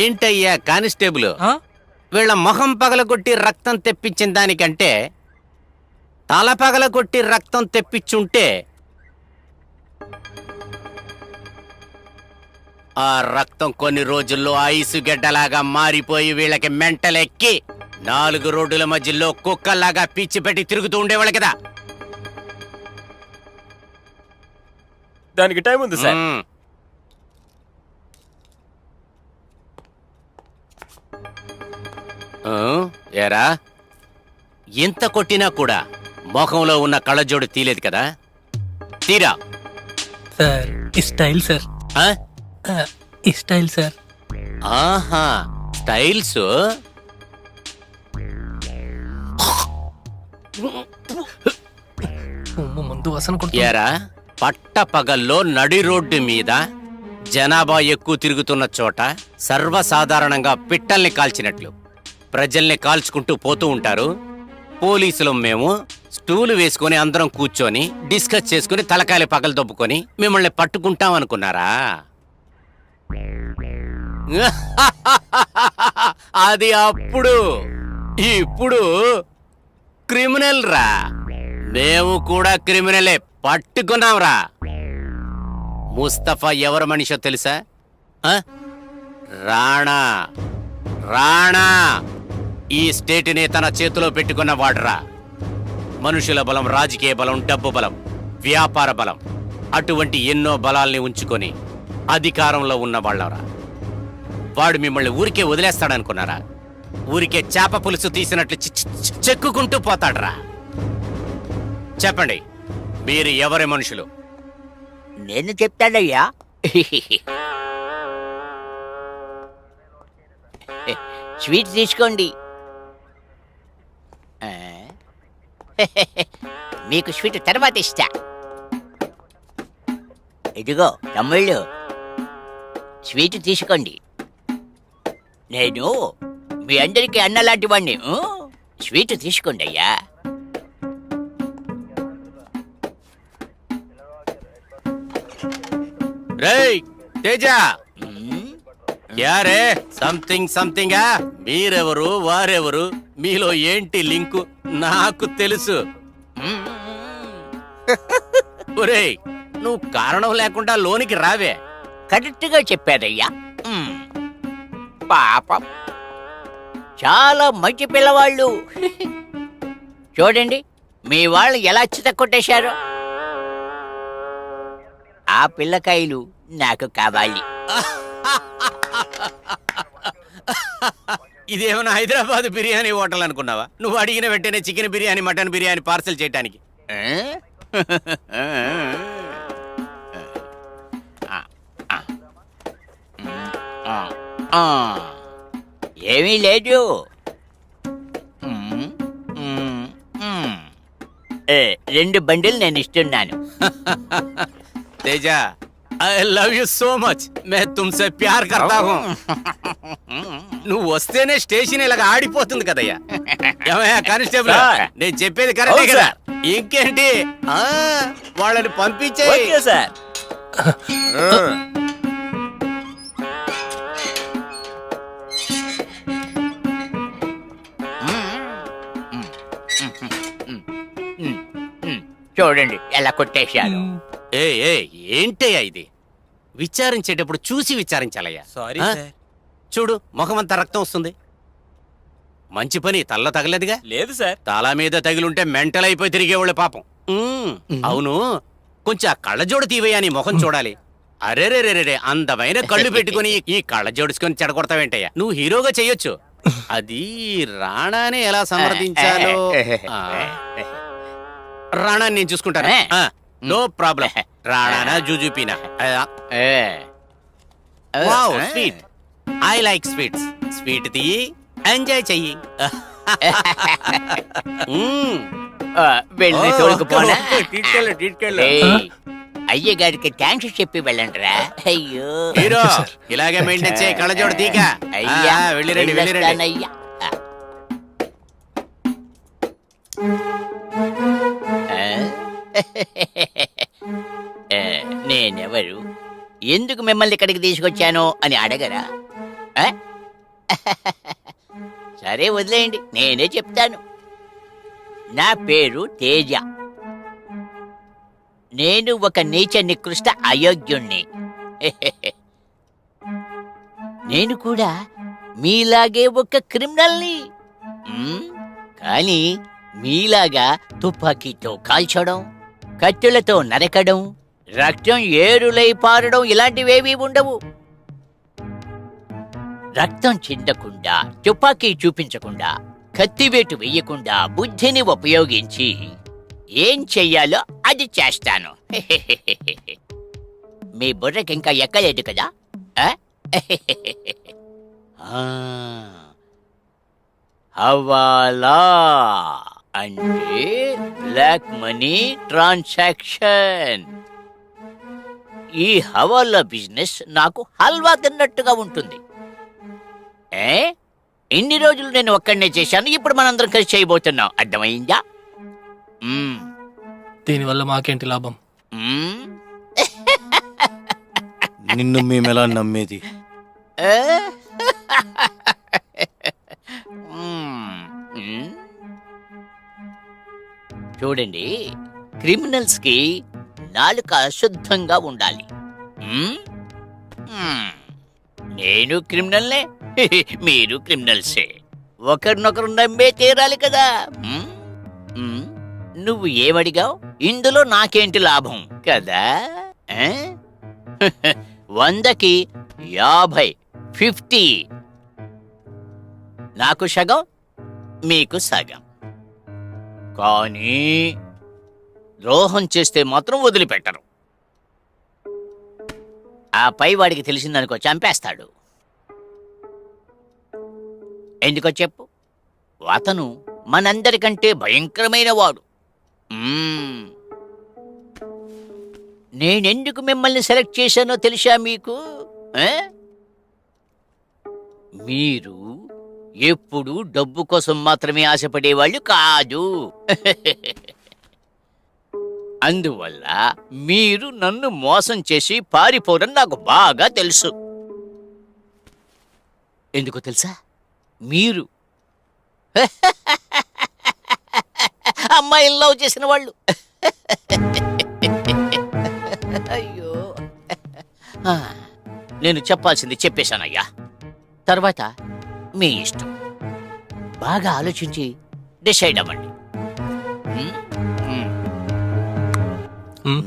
ఏంటయ్యా కానిస్టేబుల్, వీళ్ళ మొహం పగలగొట్టి రక్తం తెప్పించిన దానికంటే తల పగలగొట్టి రక్తం తెప్పించుంటే ఆ రక్తం కొన్ని రోజుల్లో ఐసు గడ్డలాగా మారిపోయి వీళ్ళకి మెంటలెక్కి 4 రోడ్డుల మధ్యలో కుక్కల్లాగా పిచ్చి పెట్టి తిరుగుతూ ఉండేవాళ్ళు కదా. దానికి టైం ఉంది సార్. ఏరా, ఎంత కొట్టినా కూడా మొఖంలో ఉన్న కళ్ళజోడు తీలేదు కదా, తీరా. సార్ ఈ స్టైల్ సార్, ఈ స్టైల్ సార్. ఆహా, స్టైల్స్. ముందు వసన ఏరా, పట్ట పగల్లో నడి రోడ్డు మీద జనాభా ఎక్కువ తిరుగుతున్న చోట సర్వసాధారణంగా పిట్టల్ని కాల్చినట్లు ప్రజల్ని కాల్చుకుంటూ పోతూ ఉంటారు. పోలీసులు మేము స్టూలు వేసుకుని అందరం కూర్చొని డిస్కస్ చేసుకుని తలకాయలు పగలు దొబ్బుకొని మిమ్మల్ని పట్టుకుంటాం అనుకున్నారా? అది అప్పుడు. ఇప్పుడు క్రిమినల్ రా, మేము కూడా క్రిమినలే, పట్టుకున్నాంరా. ముస్తఫా ఎవరి మనిషో తెలుసా? రాణా. రాణా ఈ స్టేట్ని తన చేతిలో పెట్టుకున్న వాడురా. మనుషుల బలం, రాజకీయ బలం, డబ్బు బలం, వ్యాపార బలం, అటువంటి ఎన్నో బలాల్ని ఉంచుకొని అధికారంలో ఉన్న వాళ్ళరా. వాడు మిమ్మల్ని ఊరికే వదిలేస్తాడనుకున్నారా? ఊరికే చేప పులుసు తీసినట్లు చెక్కుకుంటూ పోతాడ్రా. చెప్పండి, మీరు ఎవరి మనుషులు? నేను చెప్తానయ్యా. స్వీట్ తీసుకోండి. మీకు స్వీట్ తర్వాత ఇస్తా. ఇదిగో తమ్ముళ్ళు, స్వీట్ తీసుకోండి. నేను మీ అందరికీ అన్నలాంటి వాడిని. స్వీట్ తీసుకోండి అయ్యా. రేయ్ తేజ, యారే సంథింగ్ సంథింగా? మీరెవరు, వారెవరు, మీలో ఏంటి లింకు నాకు తెలుసు. ఒరేయ్, నువ్వు కారణం లేకుండా లోనికి రావే. కరెక్ట్గా చెప్పారయ్యా. పాపం, చాలా మంచి పిల్లవాళ్ళు. చూడండి మీ వాళ్ళు ఎలా చితక్కొట్టేశారో. ఆ పిల్లకాయలు నాకు కావాలి. ఇదేమైనా హైదరాబాద్ బిర్యానీ హోటల్ అనుకున్నావా? నువ్వు అడిగిన వెంటనే chicken biryani, mutton biryani parcel చేయడానికి. ఏమీ లేదు. రెండు బండిలు నేను ఇస్తున్నాను. तेज, I love you so much. मैं तुमसे प्यार करता हूँ. నువ్వు వస్తేనే స్టేషన్ ఇలాగ ఆడిపోతుంది కదయ్యా. ఏమయ్యా కానిస్టేబుల్, నేను చెప్పేది కరెక్టే కదా? ఇంకేంటి, వాళ్ళని పంపించే. సార్, చూడండి ఎలా కొట్టేశాను. ఏంటయ్యా ఇది? విచారించేటప్పుడు చూసి విచారించాలయ్యా. Sorry sir. చూడు, ముఖమంతా రక్తం వస్తుంది. మంచి పని తల్ల తగలేదుగా? లేదు సార్. తల మీద తగిలుంటే మెంటల్ అయిపోయి తిరిగేవాళ్ళు పాపం. అవును, కొంచెం ఆ కళ్ళజోడు తీవయ్యా, నీ ముఖం చూడాలి. అరేరేరేరే, అందమైన కళ్ళు పెట్టుకుని ఈ కళ్ళజోడుచుకొని చెడగొడతావేంటయ్యా? నువ్వు హీరోగా చెయ్యొచ్చు. అది రాణానే ఎలా సమర్థించాలో. రాణాని నేను చూసుకుంటాను, నో ప్రాబ్లం. రాణానా జూజూపీనా? Wow, sweet. I like sweets. Sweet తీయి, ఎంజాయ్ చెయ్యి. వెళ్ళి తోడుకుపోనా తీసుకెళ్ళు ఏయ్, అయ్యగారికి థ్యాంక్స్ చెప్పి వెళ్ళండిరా. అయ్యో హీరో ఇలాగే మెయింటైన్ చేయి, కళ్ళజోడు తీక. అయ్యా వెళ్ళి రండి, వెళ్ళి రండి. వెళ్ళొస్తానయ్యా. ఆ? నేనెవరు, ఎందుకు మిమ్మల్ని ఇక్కడికి తీసుకొచ్చాను అని అడగరా? ఆ? సరే వదిలేయండి, నేనే చెప్తాను. నా పేరు తేజ. నేను ఒక నీచ నికృష్ట అయోగ్యుణ్ణి. నేను కూడా మీలాగే ఒక క్రిమినల్ని. కానీ మీలాగా తుపాకీతో కాల్చడం, కత్తులతో నరకడం, రక్తం ఏరులై పారడం ఇలాంటివేవీ ఉండవు. రక్తం చిందకుండా, తుపాకీ చూపించకుండా, కత్తివేటు వెయ్యకుండా బుద్ధిని ఉపయోగించి ఏం చెయ్యాలో అది చేస్తాను. మీ బుర్రకి ఇంకా ఎక్కలేదు కదా? ఆ? హవాలా అంటే బ్లాక్ మనీ ట్రాన్సాక్షన్. ఈ హవాలా బిజినెస్ నాకు హల్వా తిన్నట్టుగా ఉంటుంది. ఇన్ని రోజులు నేను ఒక్కడనే చేశాను, ఇప్పుడు మనందరం కలిసి చేయబోతున్నాం. అర్థమైందా? దీనివల్ల మాకేంటి లాభం? నిన్ను మేమెలా నమ్మేది? చూడండి, క్రిమినల్స్ కి నాలుక శుద్ధంగా ఉండాలి. నేను క్రిమినల్నే, మీరు క్రిమినల్సే. ఒకరినొకరు నమ్మే తీరాలి కదా. నువ్వు ఏమడిగావు? ఇందులో నాకేంటి లాభం కదా? 100కి 50, 50. నాకు సగం, మీకు సగం. కానీ ద్రోహం చేస్తే మాత్రం వదిలిపెట్టరు. ఆ పై వాడికి తెలిసిందనుకో, చంపేస్తాడు. ఎందుకో చెప్పు? అతను మనందరికంటే భయంకరమైన వాడు. నేనెందుకు మిమ్మల్ని సెలెక్ట్ చేశానో తెలుసా మీకు? మీరు ఎప్పుడు డబ్బు కోసం మాత్రమే ఆశపడేవాళ్ళు కాదు. అందువల్ల మీరు నన్ను మోసం చేసి పారిపోవడం నాకు బాగా తెలుసు. ఎందుకో తెలుసా? మీరు అమ్మాయిని లవ్ చేసిన వాళ్ళు. అయ్యో, నేను చెప్పాల్సింది చెప్పేశానయ్యా. తర్వాత మీ ఇష్టం. బాగా ఆలోచించి డిసైడ్ అవ్వండి. మ్?